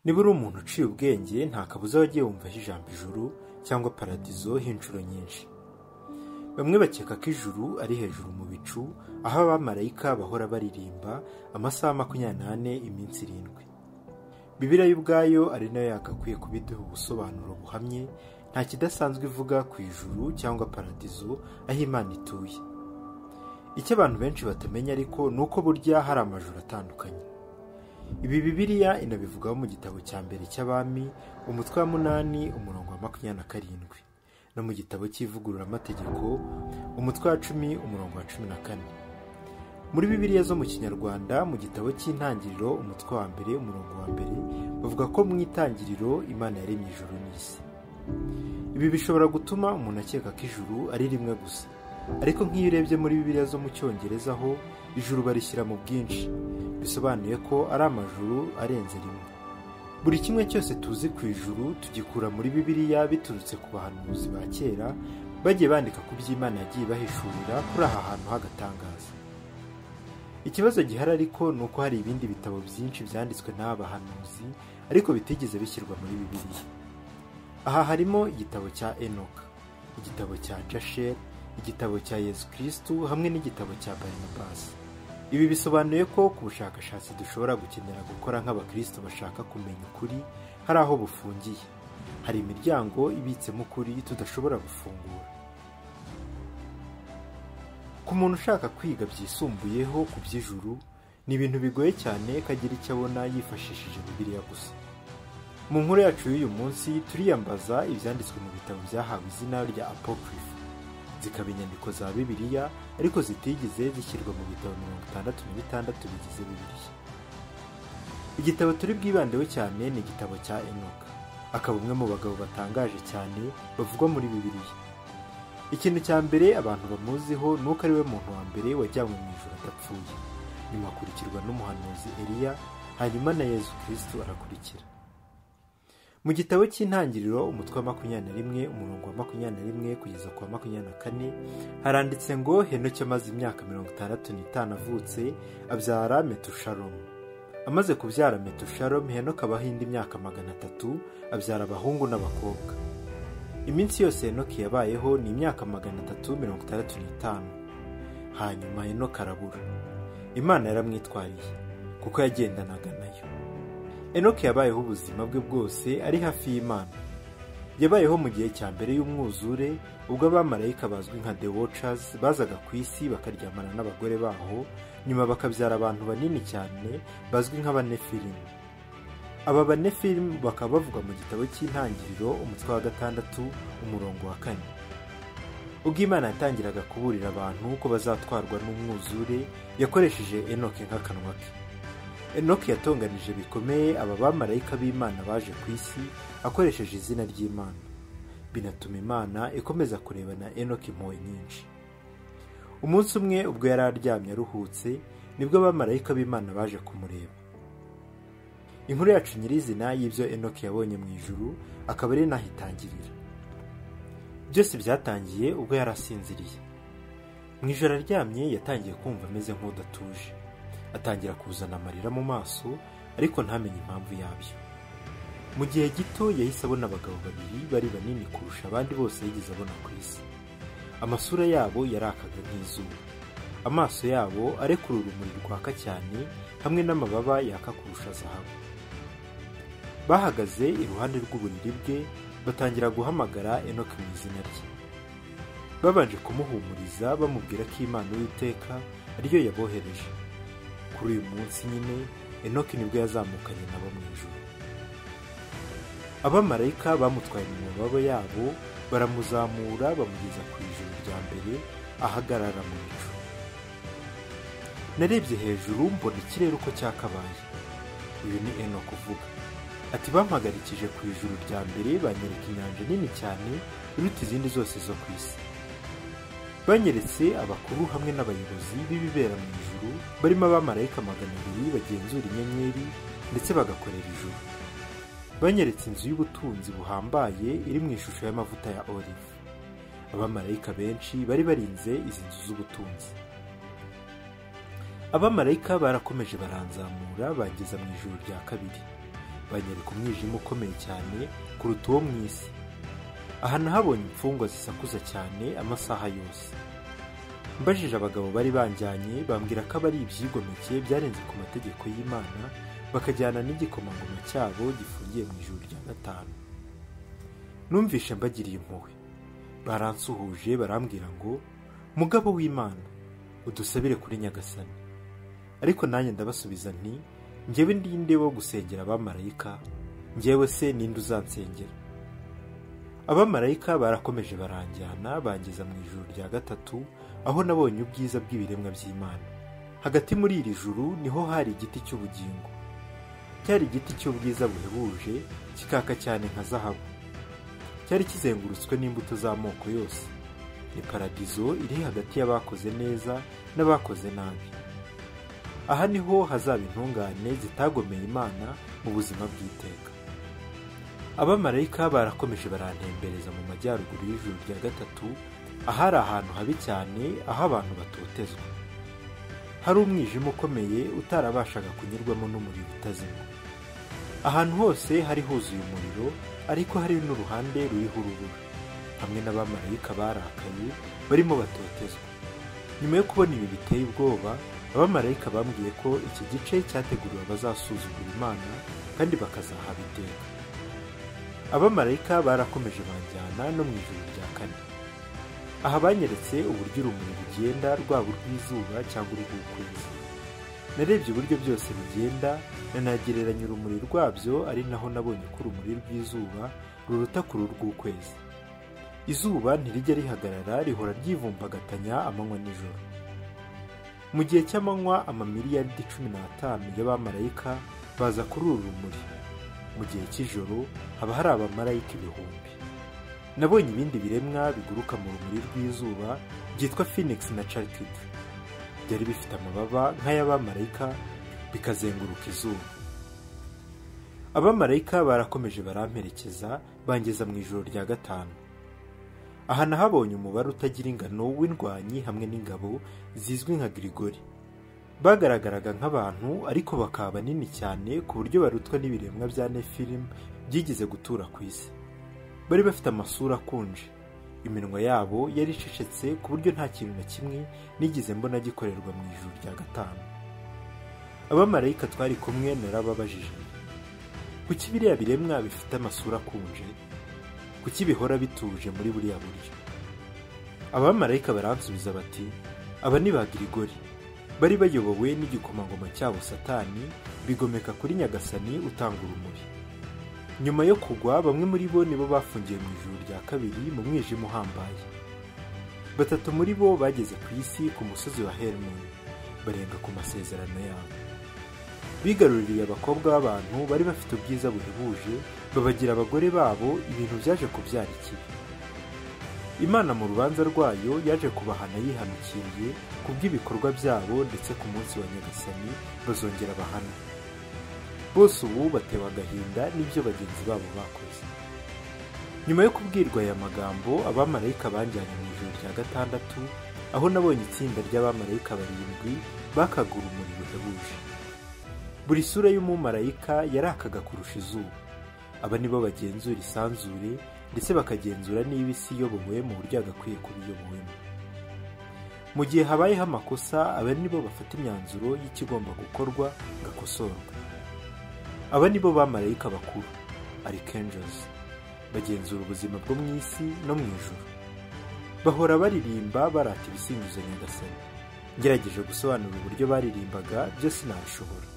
niba uri umuntu uciye ubwenge nta kabuza wagiye wumvaho ijambo ijuru cyangwa paradizo h'inshuro nyinshi. Bamwe bakeka ko ijuru ari hejuru mu bicu, aho abamarayika bahora baririmba amasaha 24 iminsi 7. Bibiliya ubwayo ari nayo yakakwiye kubiduha ubusobanuro buhamye, nta kidasanzwe ivuga ku ijuru cyangwa paradizo aho Imana ituye. Icyo abantu benshi batamenya ariko ni uko burya hari amajuru atandukanye. Ibi Bibiliya inabivugaho mu gitabo cya mbere cy'Abami, umutwe wa 8 umurongo wa 27, no mu gitabo cy'Ivugururamategeko umutwe wa 10 umurongo wa 14. Muri Bibiliya zo mu Kinyarwanda mu gitabo cy'Intangiriro umutwe wa 1 umurongo wa 1 bavuga ko mu itangiriro Imana yaremye ijuru n'isi. Ibi bishobora gutuma umuntu akeka ko ijuru ari rimwe gusa, ariko nk'iyo urebye muri Bibiliya zo mu Cyongereza ho ijuru barishyira mu bwinshi, bisobanuye ko ari amajuru arenze rimwe. Buri kimwe cyose tuzi ku ijuru tugikura muri Bibiliya biturutse ku bahanuzi ba kera bagiye bandika ku by'Imana yagiye bahishurira kuri aha hantu h'agatangaza. Ikibazo gihari ariko ni uko hari ibindi bitabo byinshi byanditswe n'aba bahanuzi ariko bitigeze bishyirwa muri Bibiliya. Aha harimo igitabo cya Enoka, igitabo cya Jasher, igitabo cya Yesu Kristo hamwe n'igitabo cya Barnabas. Ibi bisobanuye ko ku bushakashatsi dushobora gukenera gukora nk'abakristo bashaka kumenya ukuri hari aho bufungiye. Hari imiryango ibitsemo ukuri tudashobora gufungura. Ku muntu ushaka kwiga byisumbuyeho ku by'ijuru, ni ibintu bigoye cyane kagira icyo abona yifashishije Bibiliya gusa. Mu nkuru yacu y'uyu munsi turiyambaza ibyanditswe mu bitabo byahawe izina rya Apocrypha, zikaba inyandiko za Bibiliya ariko zitigeze zishyirwa mu bitabo 66 bigize Bibiliya. Igitabo turi bwibandeho cyane ni igitabo cya Enoka, akaba umwe mu bagabo batangaje cyane bavugwa muri Bibiliya. Ikintu cya mbere abantu bamuziho ni uko ari we muntu wa mbere wajyanywe mu ijuru adapfuye, nyuma akurikirwa n'umuhanuzi Eliya, hanyuma na Yesu Kristo arakurikira. Mu gitabo cy'Intangiriro umutwe wa 21 umurongo wa 21 kugeza ku wa 24 haranditse ngo Henoki amaze imyaka 65 avutse abyara Metushalomu. Amaze kubyara Metushalomu, Henoki abaho indi myaka 300 abyara abahungu n'abakobwa. Iminsi yose Henoki yabayeho ni imyaka 365. Hanyuma Henoki arabura. Imana yaramwitwariye kuko yagendanaga nayo. Enoki yabayeho ubuzima bwe bwose ari hafi y'Imana. Yabayeho mu gihe cya mbere y'umwuzure, ubwo abamarayika bazwi nka The Watchers bazaga ku isi bakaryamana n'abagore baho, nyuma bakabyara abantu banini cyane bazwi nk'abanefilimu. Aba banefilimu bakaba bavugwa mu gitabo cy'Intangiriro umutwe wa 6 umurongo wa 4. Ubwo Imana yatangiraga kuburira abantu ko bazatwarwa n'umwuzure, yakoresheje Enoki nk'akanwa ke. Enoki yatonganije bikomeye aba bamarayika b'Imana baje ku isi akoresheje izina ry'Imana, binatuma Imana ikomeza kurebana Enoki impuhwe nyinshi. Umunsi umwe ubwo yari aryamye aruhutse, nibwo abamarayika b'Imana baje kumureba. Inkuru yacu nyirizina y'ibyo Enoki yabonye mu ijuru akaba ari naho itangirira. Byose byatangiye ubwo yari asinziriye. Mu ijoro aryamye yatangiye kumva ameze nk'udatuje. Atangira kuzana amarira mu maso ariko ntamenye impamvu yabyo. Mu gihe gito yahise abona abagabo babiri bari banini kurusha abandi bose yigeze abona ku isi. Amasura yabo yarakaga nk'izuba, amaso yabo arekura urumuri rwaka cyane hamwe n'amababa yaka kurusha zahabu. Bahagaze iruhande rw'uburiri bwe batangira guhamagara Enoki mu izina rye. Babanje kumuhumuriza bamubwira ko Imana Uwiteka ariyo yabohereje. Kuri uyu munsi nyine Enoki nibwo yazamukanye nabo mu ijuru. Abamarayika bamutwaye mu mababa yabo baramuzamura bamugeza ku ijuru rya mbere ahagarara mu bicu. Narebye hejuru mbona ikirere uko cyakabaye. Uyu ni Enoki uvuga. Ati bampagarikije ku ijuru rya mbere banyereka inyanja nini cyane iruta izindi zose zo ku isi. Banyeretse abakuru hamwe n'abayobozi b'ibibera mu ijuru barimo abamarayika 200 bagenzura inyenyeri ndetse bagakorera ijuru. Banyeretse inzu y'ubutunzi buhambaye iri mu ishusho y'amavuta ya olive. Abamarayika benshi bari barinze izi nzu z'ubutunzi. Abamarayika barakomeje baranzamura bageza mu ijuru rya kabiri. banyereka umwijima ukomeye cyane kuruta uwo mu isi. Aha nahabonye imfungwa zisakuza cyane amasaha yose. Mbajije abagabo bari banjyanye bambwira ko abari ibyigomeke byarenze ku mategeko y'Imana, bakajyana n'igikomangoma cyabo gifungiye mu ijuru rya gatanu. Numvishe mbagiriye impuhwe. Baransuhuje barambwira ngo mugabo w'Imana udusabire kuri Nyagasani. Ariko nanjye ndabasubiza nti njyewe ndinde wo gusengera abamarayika, njyewe se ninde uzansengera? Abamarayika barakomeje baranjyana bangeza mu ijuru rya gatatu, aho nabonye ubwiza bw'ibiremwa by'Imana. Hagati muri iri juru niho hari igiti cy'ubugingo. Cyari igiti cy'ubwiza buhebuje, kikaka cyane nka zahabu. Cyari kizengurutswe n'imbuto z'amoko yose. Ni paradizo iri hagati y'abakoze neza n'abakoze nabi. Aha niho hazaba intungane zitagomeye Imana mu buzima bw'iteka. Abamarayika barakomeje barantembereza mu majyaruguru y'ijuru rya gatatu, ahari ahantu habi cyane aho abantu batotezwa. Hari umwijima ukomeye utarabashaga kunyurwamo n'umuriro utazima. Ahantu hose hari huzuye umuriro, ariko hari n'uruhande ruriho urubura, hamwe n'abamarayika barakaye barimo batotezwa. Nyuma yo kubona ibi biteye ubwoba, abamarayika bambwiye ko iki gice cyateguriwe abazasuzugura Imana kandi bakazahaba iteka. Abamarayika barakomeje banjyana no mu ijuru rya kane. Aha banyeretse uburyo urumuri rugenda, rwaba urw'izuba cyangwa urw'ukwezi. Narebye uburyo byose bigenda, nanagereranya urumuri rwabyo, ari naho nabonye ko urumuri rw'izuba ruruta kuri urw'ukwezi. Izuba ntirijya rihagarara, rihora ryivumbagatanya amanywa n'ijoro. Mu gihe cy'amanywa amamiliyaridi 15 y'abamarayika baza kuri uru rumuri. Mu gihe cy'ijoro haba hari abamarayika ibihumbi. Nabonye ibindi biremwa biguruka mu rumuri rw'izuba byitwa Phoenix na Chalkid. Byari bifite amababa nk'ay'abamarayika bikazenguruka izuba. Abamarayika barakomeje baramperekeza bangeza mu ijoro rya gatanu. Aha nahabonye umubare utagira ingano w'indwanyi hamwe n'ingabo zizwi nka Grigori. Bagaragaraga nk'abantu ariko bakaba banini cyane ku buryo barutwa n'ibiremwa bya Nephilim byigeze gutura ku isi. Bari bafite amasura akunje. Iminwa yabo yari icecetse ku buryo nta kintu na kimwe nigeze mbona gikorerwa mu ijuru rya gatanu. Abamarayika twari kumwe narababajije, kuki biriya biremwa bifite amasura akunje? Kuki bihora bituje muri buriya buryo? Abamarayika baransubiza bati, aba ni ba Grigori. Bari bayobowe n'igikomangoma cyabo Satani, bigomeka kuri Nyagasani utanga urumuri. Nyuma yo kugwa, bamwe muri bo nibo bafungiye mu ijuru rya kabiri mu mwijima uhambaye. 3 muri bo bageze ku isi ku musozi wa Hermon, barenga ku masezerano yabo. Bigaruririye abakobwa b'abantu bari bafite ubwiza buhebuje, babagira abagore babo, ibintu byaje kubyara ikibi. Imana mu rubanza rwayo yaje kubahana yihanukiriye kubw'ibikorwa byabo, ndetse ku munsi wa Nyagasani bazongera bahana. Bose ubu batewe agahinda n'ibyo bagenzi babo bakoze. Nyuma yo kubwirwa aya magambo, abamarayika banjyanye mu ijuru rya gatandatu, aho nabonye itsinda ry'abamarayika 7 bakaga urumuri ruhebuje. Buri sura y'umumarayika yarakaga kurusha izuba. Aba nibo bagenzura isanzure, ndetse bakagenzura niba isi iyobowe mu buryo agakwiye kuba iyobowemo. Mu gihe habayeho amakosa, aba nibo bafata imyanzuro y'ikigomba gukorwa gakosorwa. Aba nibo bamarayika bakuru, Archangels, bagenzura ubuzima bwo mu isi no mu ijuru. Bahora baririmba barata ibisingizo Nyagasani. Ngerageje gusobanura uburyo baririmbaga byose nabishobora.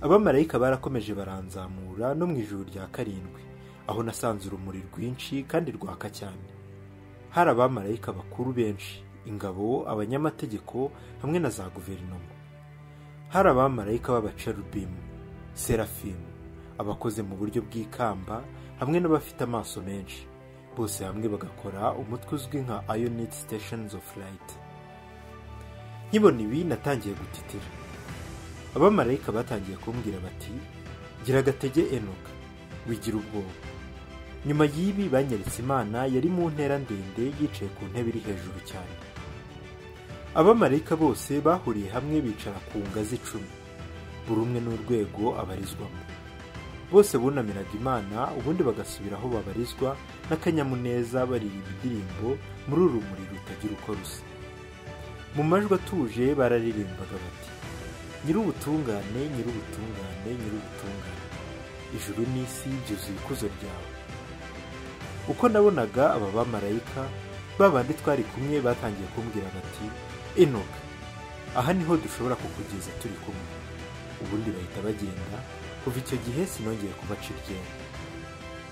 Abamarayika barakomeje baranzamura no mu ijuru rya 7, aho nasanze urumuri rwinshi kandi rwaka cyane. Hari abamarayika bakuru benshi, ingabo, abanyamategeko hamwe na za guverinoma. Hari abamarayika b'abacherubimu, serafimu, abakoze mu buryo bw'ikamba hamwe n'abafite amaso menshi. Bose hamwe bagakora umutwe uzwi nka Ionite Stations of Light. Nkibona ibi natangiye gutitira. Abamarayika batangiye kumbwira bati, gira agatege Enoka, wigira ubwoba. Nyuma y'ibi banyeretse Imana yari mu ntera ndende yicaye ku ntebe iri hejuru cyane. Abamarayika bose bahuriye hamwe bicara ku ngazi 10, buri umwe n'urwego abarizwamo. bose bunamiraga Imana ubundi bagasubira aho babarizwa n'akanyamuneza baririmba indirimbo muri uru rumuri rutagira uko rusa. Mu majwi atuje bararirimbaga bati: Nyir'ubutungane, Nyir'ubutungane, Nyir'ubutungane, ijuru n'isi byuzuye ikuzo ryawe. Uko nabonaga aba bamarayika babandi twari kumwe batangiye kumbwira bati: Enoka, aha niho dushobora kukugeza turi kumwe. Ubundi bahita bagenda. Kuva icyo gihe sinongeye kubaca iryera.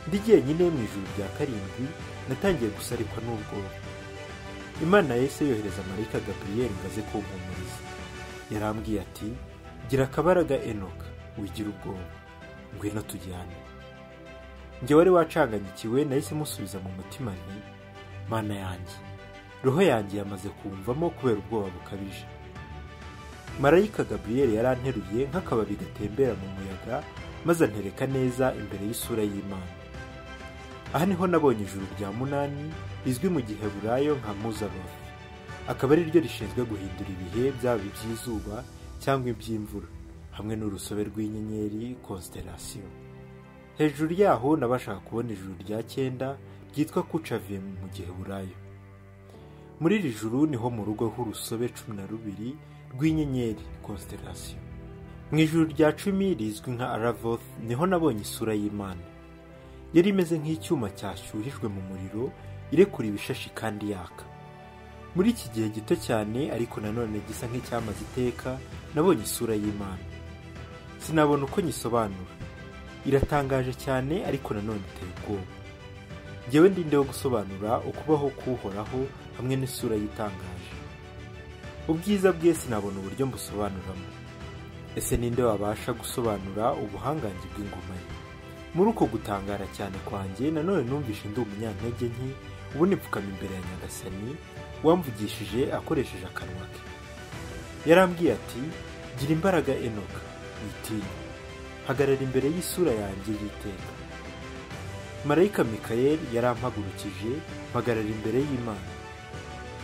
Ndi jyenyine mu ijuru rya karindwi, natangiye gusarikwa n'ubwoba. Imana yahise yohereza marayika Gaburiyeli ngo aze kumpumuriza. Yarambwiye ati: gira akabaraga Enoka, wigira ubwoba, ngwino tujyane. Njye wari wacanganyikiwe nahise musubiza mu mutima nti: Mana yanjye, roho yanjye yamaze kumvamo kubera ubwoba bukabije. Marayika Gaburiyeli yaranteruye nk'akababi gatembera mu muyaga, maze antereka neza imbere y'isura y'Imana. Aha niho nabonye ijuru rya munani rizwi mu Giheburayo nka Muzaroth, akaba ari ryo rishinzwe guhindura ibihe byaba iby'izuba cyangwa iby'imvura, hamwe n'urusobe rw'inyenyeri constellation. Hejuru yaho nabashaka kubona ijuru rya 9 ryitwa Kuchavim mu Giheburayo. Muri iri juru niho mu rugo h'urusobe 12 rw'inyenyeri constellation. Mu ijuru rya 10 rizwi nka Aravoth niho nabonye isura y'Imana. Yari imeze nk'icyuma cyashyuhijwe mu muriro, irekura ibishashi kandi yaka. Muri iki gihe gito cyane ariko nanone gisa nk'icyamaze iteka, nabonye isura y'Imana. Sinabona uko nyisobanura. Iratangaje cyane ariko nanone iteye ubwoba. Njyewe ndindeho gusobanura ukubaho k'Uhoraho hamwe n'isura yitangaje. Ubwiza bwe sinabona uburyo mbusobanuramo. Ese ninde wabasha gusobanura ubuhangange bw'ingoma ye? Muri uko gutangara cyane kwanjye nanone numvishe ndi umunyantege nke, ubundi mpfukama imbere ya Nyagasani wamvugishije akoresheje akanwa ke. Yarambwiye ati: gira imbaraga Enoka, witinya, hagarara imbere y'isura yanjye y'iteka. Marayika Mikayeli yarampagurukije, mpagarara imbere y'Imana.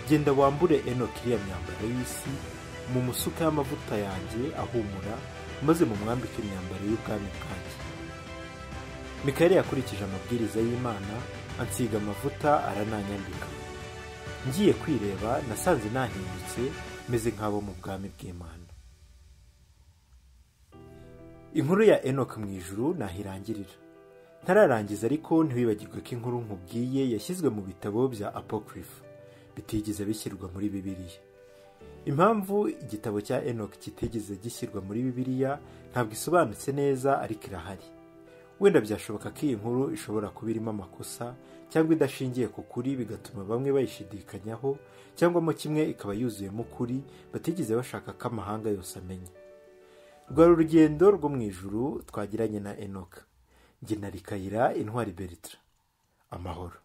Genda wambure Enoka iriya myambaro y'isi, mu musuka y'amavuta yanjye ahumura, maze mu mwambike imyambaro y'ubwami bwanjye. Mikayeli yakurikije amabwiriza y'Imana, ansiga amavuta arananyambika. Ngiye kwireba nasanze nahindutse meze nk'abo mu bwami bw'Imana. Inkuru ya Enoka mu ijuru nahirangirira. Ntararangiza ariko ntiwibagirwe ko inkuru nkubwiye yashyizwe mu bitabo bya Apocrypha, bitigeze bishyirwa muri Bibiliya. Impamvu igitabo cya Enoka kitigeze gishyirwa muri Bibiliya ntabwo isobanutse neza, ariko irahari. Wenda byashoboka ko iyi nkuru ishobora kuba irimo amakosa cyangwa idashingiye ku kuri, bigatuma bamwe bayishidikanyaho, cyangwa mo kimwe ikaba yuzuyemo ukuri batigeze bashaka ko amahanga yose amenya. Rwari urugendo rwo mu ijuru twagiranye na Enoka. Njye nari Kayira Intwari Bertrand. Amahoro.